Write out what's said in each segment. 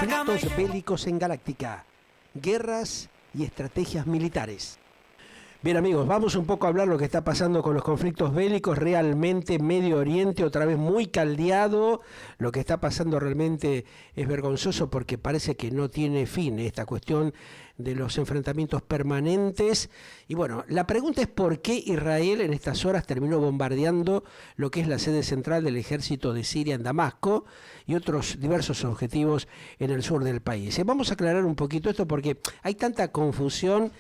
Conflictos bélicos en Galáctica, guerras y estrategias militares. Bien amigos, vamos un poco a hablar lo que está pasando con los conflictos bélicos. Realmente Medio Oriente otra vez muy caldeado. Lo que está pasando realmente es vergonzoso porque parece que no tiene fin esta cuestión de los enfrentamientos permanentes. Y bueno, la pregunta es por qué Israel en estas horas terminó bombardeando lo que es la sede central del ejército de Siria en Damasco y otros diversos objetivos en el sur del país. Vamos a aclarar un poquito esto porque hay tanta confusión,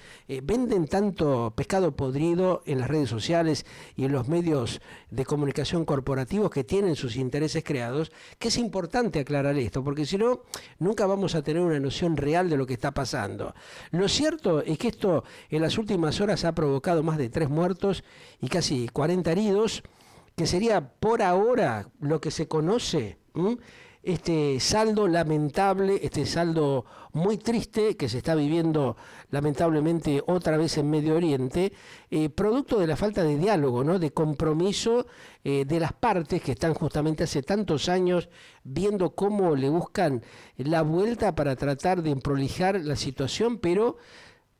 venden tanto pescado podrido en las redes sociales y en los medios de comunicación corporativos que tienen sus intereses creados, que es importante aclarar esto, porque si no, nunca vamos a tener una noción real de lo que está pasando. Lo cierto es que esto en las últimas horas ha provocado más de 3 muertos y casi 40 heridos, que sería por ahora lo que se conoce, este saldo lamentable, este saldo muy triste que se está viviendo lamentablemente otra vez en Medio Oriente, producto de la falta de diálogo, ¿no? De compromiso de las partes que están justamente hace tantos años viendo cómo le buscan la vuelta para tratar de emprolijar la situación, pero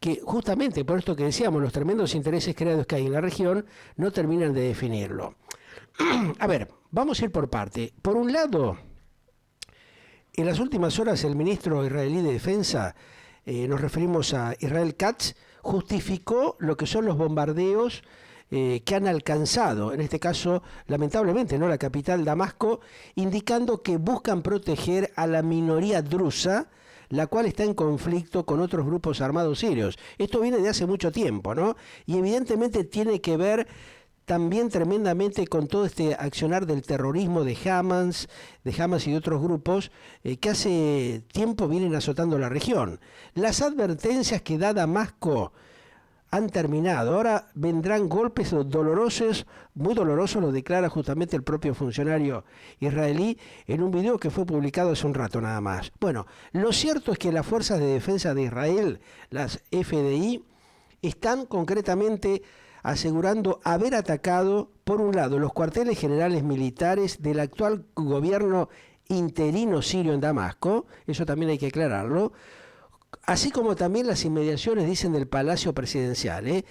que justamente por esto que decíamos, los tremendos intereses creados que hay en la región no terminan de definirlo. A ver, vamos a ir por parte. Por un lado, en las últimas horas el ministro israelí de Defensa, nos referimos a Israel Katz, justificó lo que son los bombardeos que han alcanzado, en este caso, lamentablemente, ¿no?, la capital Damasco, indicando que buscan proteger a la minoría drusa, la cual está en conflicto con otros grupos armados sirios. Esto viene de hace mucho tiempo, ¿no? Y evidentemente tiene que ver también tremendamente con todo este accionar del terrorismo de Hamas y de otros grupos que hace tiempo vienen azotando la región. Las advertencias que da Damasco han terminado. Ahora vendrán golpes dolorosos, muy dolorosos, lo declara justamente el propio funcionario israelí en un video que fue publicado hace un rato nada más. Bueno, lo cierto es que las fuerzas de defensa de Israel, las FDI, están concretamente asegurando haber atacado, por un lado, los cuarteles generales militares del actual gobierno interino sirio en Damasco, eso también hay que aclararlo, así como también las inmediaciones, dicen, del Palacio Presidencial,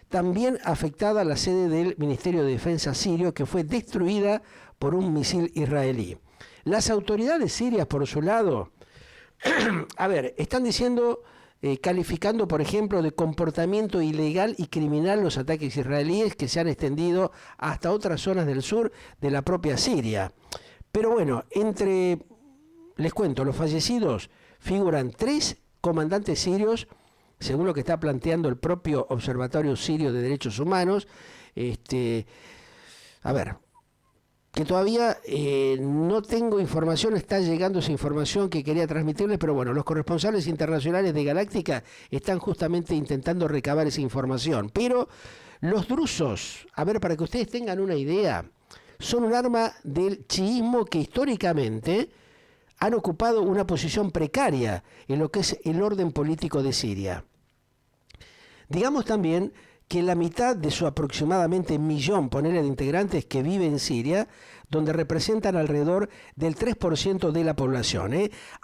también afectada la sede del Ministerio de Defensa sirio, que fue destruida por un misil israelí. Las autoridades sirias, por su lado, están diciendo, calificando, por ejemplo, de comportamiento ilegal y criminal los ataques israelíes que se han extendido hasta otras zonas del sur de la propia Siria. Pero bueno, les cuento, los fallecidos figuran 3 comandantes sirios, según lo que está planteando el propio Observatorio Sirio de Derechos Humanos, que todavía no tengo información, está llegando esa información que quería transmitirles, pero bueno, los corresponsales internacionales de Galáctica están justamente intentando recabar esa información. Pero los drusos, para que ustedes tengan una idea, son un arma del chiismo que históricamente han ocupado una posición precaria en lo que es el orden político de Siria. Digamos también que la mitad de su aproximadamente 1 millón, de integrantes que vive en Siria, donde representan alrededor del 3% de la población.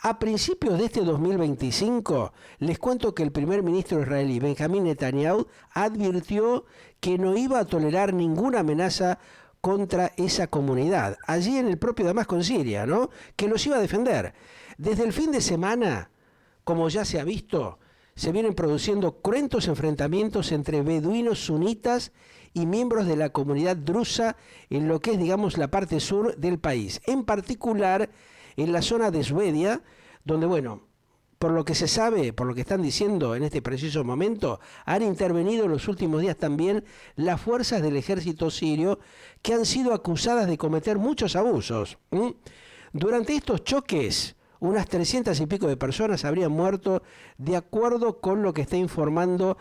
A principios de este 2025, les cuento que el primer ministro israelí, Benjamín Netanyahu, advirtió que no iba a tolerar ninguna amenaza contra esa comunidad, allí en el propio Damasco, en Siria, ¿no?, que los iba a defender. Desde el fin de semana, como ya se ha visto, se vienen produciendo cruentos enfrentamientos entre beduinos sunitas y miembros de la comunidad drusa en lo que es, digamos, la parte sur del país, en particular en la zona de Suedia, donde, bueno, por lo que se sabe, por lo que están diciendo en este preciso momento, han intervenido en los últimos días también las fuerzas del ejército sirio, que han sido acusadas de cometer muchos abusos. Durante estos choques, unas 300 y pico de personas habrían muerto, de acuerdo con lo que está informando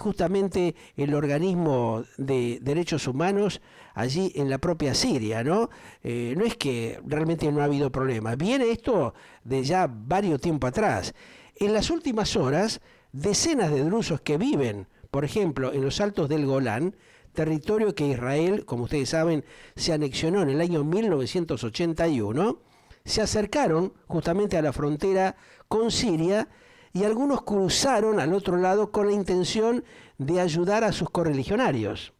justamente el organismo de derechos humanos allí en la propia Siria, ¿no? No es que realmente no ha habido problemas. Viene esto de ya varios tiempo atrás. En las últimas horas, decenas de drusos que viven, por ejemplo, en los altos del Golán, territorio que Israel, como ustedes saben, se anexionó en el año 1981, se acercaron justamente a la frontera con Siria y algunos cruzaron al otro lado con la intención de ayudar a sus correligionarios.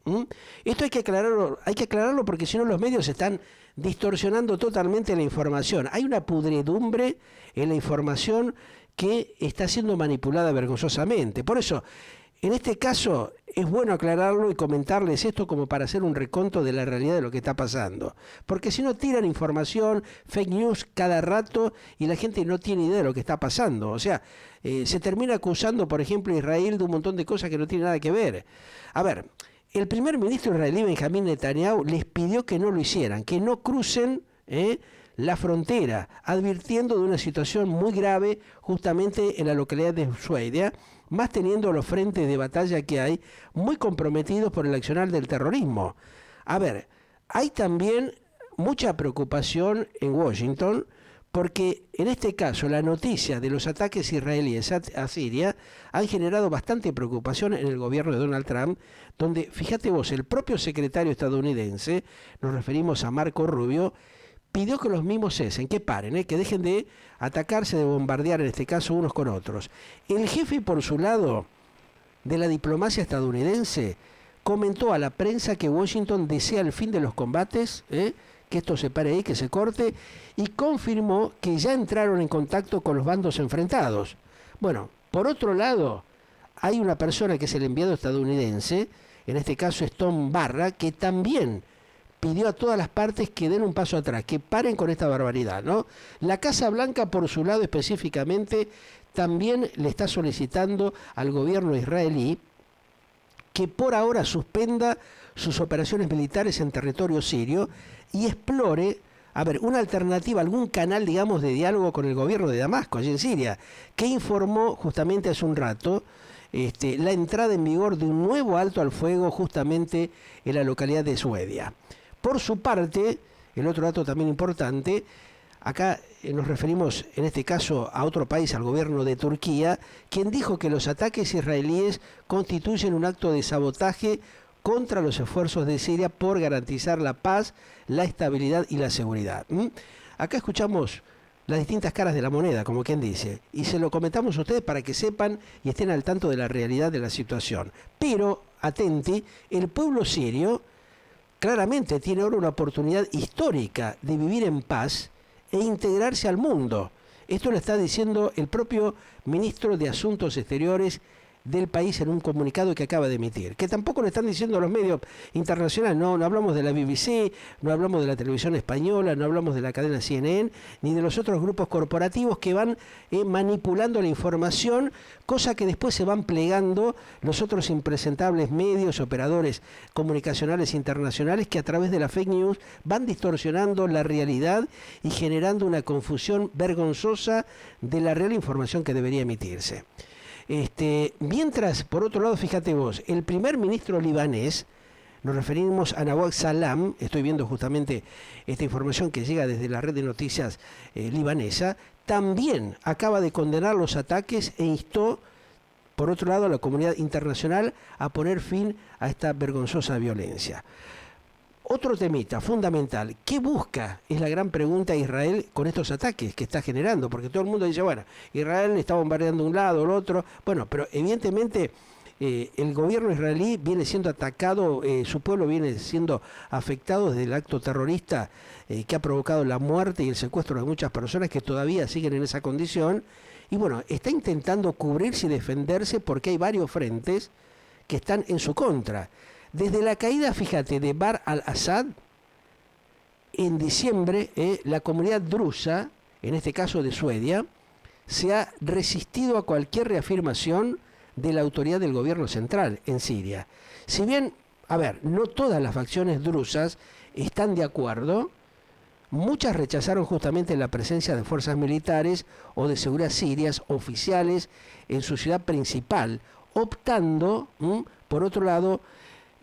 Esto hay que aclararlo porque si no los medios están distorsionando totalmente la información. Hay una pudredumbre en la información que está siendo manipulada vergonzosamente. Por eso, en este caso, es bueno aclararlo y comentarles esto como para hacer un reconto de la realidad de lo que está pasando. Porque si no, tiran información, fake news cada rato y la gente no tiene idea de lo que está pasando. O sea, se termina acusando, por ejemplo, a Israel de un montón de cosas que no tienen nada que ver. A ver, el primer ministro israelí, Benjamín Netanyahu, les pidió que no lo hicieran, que no crucen la frontera, advirtiendo de una situación muy grave justamente en la localidad de Suedia, más teniendo los frentes de batalla que hay muy comprometidos por el accionar del terrorismo. A ver, hay también mucha preocupación en Washington porque en este caso la noticia de los ataques israelíes a Siria han generado bastante preocupación en el gobierno de Donald Trump, donde, fíjate vos, el propio secretario estadounidense, nos referimos a Marco Rubio, pidió que los mismos cesen, que paren, que dejen de atacarse, de bombardear en este caso unos con otros. El jefe, por su lado, de la diplomacia estadounidense, comentó a la prensa que Washington desea el fin de los combates, que esto se pare ahí, que se corte, y confirmó que ya entraron en contacto con los bandos enfrentados. Bueno, por otro lado, hay una persona que es el enviado estadounidense, en este caso es Tom Barra, que también pidió a todas las partes que den un paso atrás, que paren con esta barbaridad, ¿no? La Casa Blanca, por su lado específicamente, también le está solicitando al gobierno israelí que por ahora suspenda sus operaciones militares en territorio sirio y explore, a ver, una alternativa, algún canal, digamos, de diálogo con el gobierno de Damasco, allí en Siria, que informó justamente hace un rato la entrada en vigor de un nuevo alto al fuego justamente en la localidad de Suedia. Por su parte, el otro dato también importante, acá nos referimos en este caso a otro país, al gobierno de Turquía, quien dijo que los ataques israelíes constituyen un acto de sabotaje contra los esfuerzos de Siria por garantizar la paz, la estabilidad y la seguridad. Acá escuchamos las distintas caras de la moneda, como quien dice, y se lo comentamos a ustedes para que sepan y estén al tanto de la realidad de la situación. Pero, atenti, el pueblo sirio claramente tiene ahora una oportunidad histórica de vivir en paz e integrarse al mundo. Esto lo está diciendo el propio ministro de Asuntos Exteriores del país en un comunicado que acaba de emitir, que tampoco lo están diciendo los medios internacionales. No hablamos de la BBC, no hablamos de la televisión española, no hablamos de la cadena CNN, ni de los otros grupos corporativos que van manipulando la información, cosa que después se van plegando los otros impresentables medios, operadores comunicacionales internacionales que a través de la fake news van distorsionando la realidad y generando una confusión vergonzosa de la real información que debería emitirse. Mientras, por otro lado, fíjate vos, el primer ministro libanés, nos referimos a Nawaf Salam, estoy viendo justamente esta información que llega desde la red de noticias libanesa, también acaba de condenar los ataques e instó, por otro lado, a la comunidad internacional a poner fin a esta vergonzosa violencia. Otro temita fundamental, ¿qué busca? Es la gran pregunta Israel con estos ataques que está generando, porque todo el mundo dice, bueno, Israel está bombardeando un lado, el otro, bueno, pero evidentemente el gobierno israelí viene siendo atacado, su pueblo viene siendo afectado desde el acto terrorista que ha provocado la muerte y el secuestro de muchas personas que todavía siguen en esa condición, y bueno, está intentando cubrirse y defenderse porque hay varios frentes que están en su contra. Desde la caída, fíjate, de Bashar al-Assad, en diciembre, la comunidad drusa, en este caso de Suedia, se ha resistido a cualquier reafirmación de la autoridad del gobierno central en Siria. Si bien, a ver, no todas las facciones drusas están de acuerdo, muchas rechazaron justamente la presencia de fuerzas militares o de seguridad sirias oficiales en su ciudad principal, optando, por otro lado,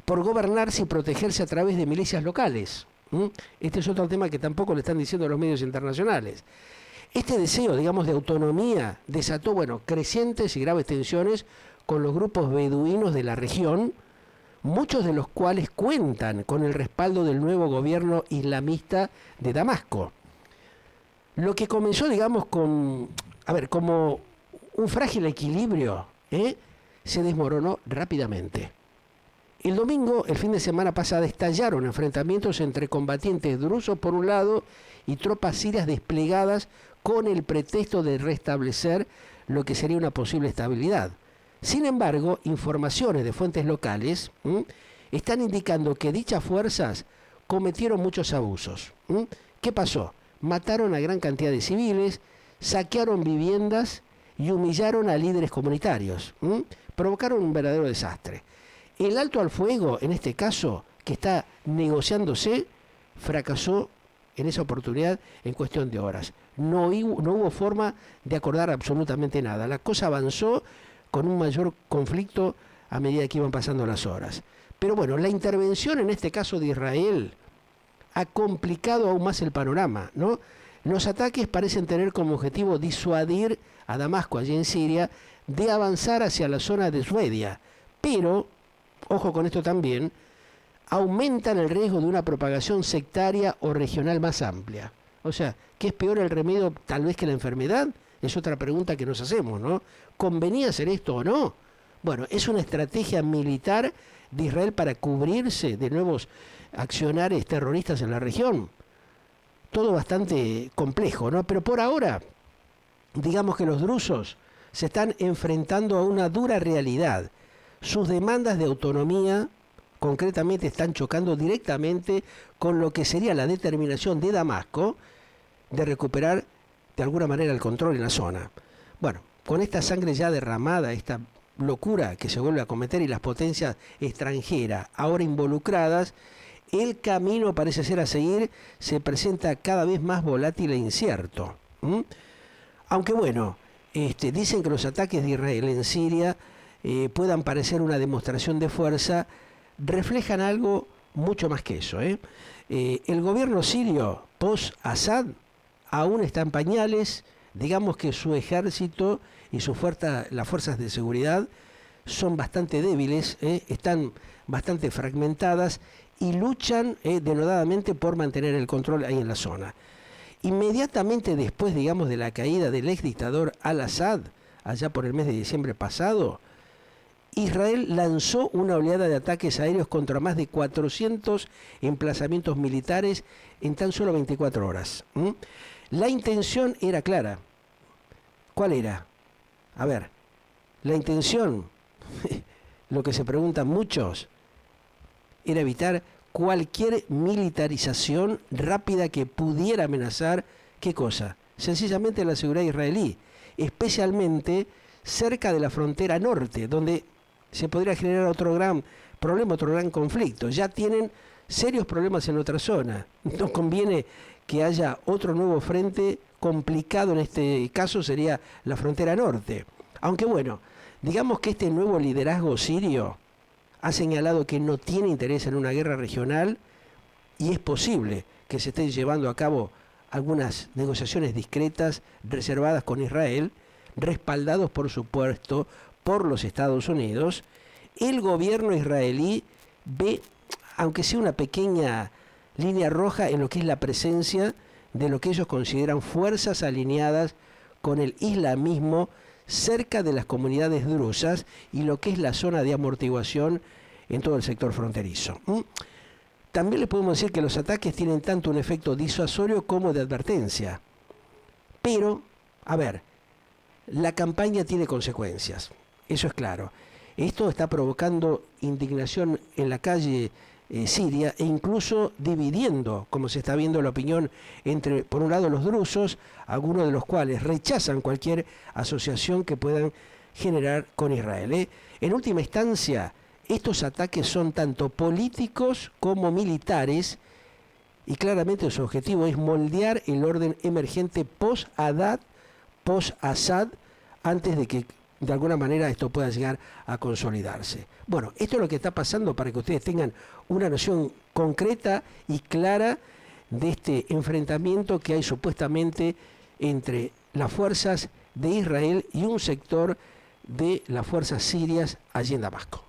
por gobernarse y protegerse a través de milicias locales. Este es otro tema que tampoco le están diciendo los medios internacionales. Este deseo, digamos, de autonomía desató, bueno, crecientes y graves tensiones con los grupos beduinos de la región, muchos de los cuales cuentan con el respaldo del nuevo gobierno islamista de Damasco. Lo que comenzó, digamos, como un frágil equilibrio, se desmoronó rápidamente. El domingo, el fin de semana pasado, estallaron enfrentamientos entre combatientes drusos por un lado y tropas sirias desplegadas con el pretexto de restablecer lo que sería una posible estabilidad. Sin embargo, informaciones de fuentes locales están indicando que dichas fuerzas cometieron muchos abusos. ¿Qué pasó? Mataron a gran cantidad de civiles, saquearon viviendas y humillaron a líderes comunitarios. Provocaron un verdadero desastre. El alto al fuego, en este caso, que está negociándose, fracasó en esa oportunidad en cuestión de horas. No hubo forma de acordar absolutamente nada. La cosa avanzó con un mayor conflicto a medida que iban pasando las horas. Pero bueno, la intervención en este caso de Israel ha complicado aún más el panorama, ¿no? Los ataques parecen tener como objetivo disuadir a Damasco, allí en Siria, de avanzar hacia la zona de Suedia. Pero, ojo con esto también, aumentan el riesgo de una propagación sectaria o regional más amplia. O sea, ¿qué es peor el remedio tal vez que la enfermedad? Es otra pregunta que nos hacemos, ¿no? ¿Convenía hacer esto o no? Bueno, es una estrategia militar de Israel para cubrirse de nuevos accionares terroristas en la región. Todo bastante complejo, ¿no? Pero por ahora, digamos que los drusos se están enfrentando a una dura realidad. Sus demandas de autonomía concretamente están chocando directamente con lo que sería la determinación de Damasco de recuperar de alguna manera el control en la zona. Bueno, con esta sangre ya derramada, esta locura que se vuelve a cometer y las potencias extranjeras ahora involucradas, el camino parece ser a seguir se presenta cada vez más volátil e incierto. Aunque bueno, dicen que los ataques de Israel en Siria puedan parecer una demostración de fuerza, reflejan algo mucho más que eso. El gobierno sirio post-Assad aún está en pañales. Digamos que su ejército y las fuerzas de seguridad son bastante débiles, están bastante fragmentadas y luchan denodadamente por mantener el control ahí en la zona. Inmediatamente después, digamos, de la caída del ex dictador al-Assad, allá por el mes de diciembre pasado, Israel lanzó una oleada de ataques aéreos contra más de 400 emplazamientos militares en tan solo 24 horas. La intención era clara. ¿Cuál era? A ver, la intención, lo que se preguntan muchos, era evitar cualquier militarización rápida que pudiera amenazar, ¿qué cosa? Sencillamente la seguridad israelí, especialmente cerca de la frontera norte, donde se podría generar otro gran problema, otro gran conflicto. Ya tienen serios problemas en otra zona. No conviene que haya otro nuevo frente complicado, en este caso sería la frontera norte. Aunque bueno, digamos que este nuevo liderazgo sirio ha señalado que no tiene interés en una guerra regional y es posible que se estén llevando a cabo algunas negociaciones discretas reservadas con Israel, respaldados por supuesto por los Estados Unidos. El gobierno israelí ve, aunque sea una pequeña línea roja, en lo que es la presencia de lo que ellos consideran fuerzas alineadas con el islamismo cerca de las comunidades drusas y lo que es la zona de amortiguación en todo el sector fronterizo. También les podemos decir que los ataques tienen tanto un efecto disuasorio como de advertencia. Pero, a ver, la campaña tiene consecuencias, eso es claro. Esto está provocando indignación en la calle siria e incluso dividiendo, como se está viendo, la opinión entre, por un lado, los drusos, algunos de los cuales rechazan cualquier asociación que puedan generar con Israel. En última instancia, estos ataques son tanto políticos como militares y claramente su objetivo es moldear el orden emergente post-Assad, antes de que de alguna manera esto pueda llegar a consolidarse. Bueno, esto es lo que está pasando para que ustedes tengan una noción concreta y clara de este enfrentamiento que hay supuestamente entre las fuerzas de Israel y un sector de las fuerzas sirias allí en Damasco.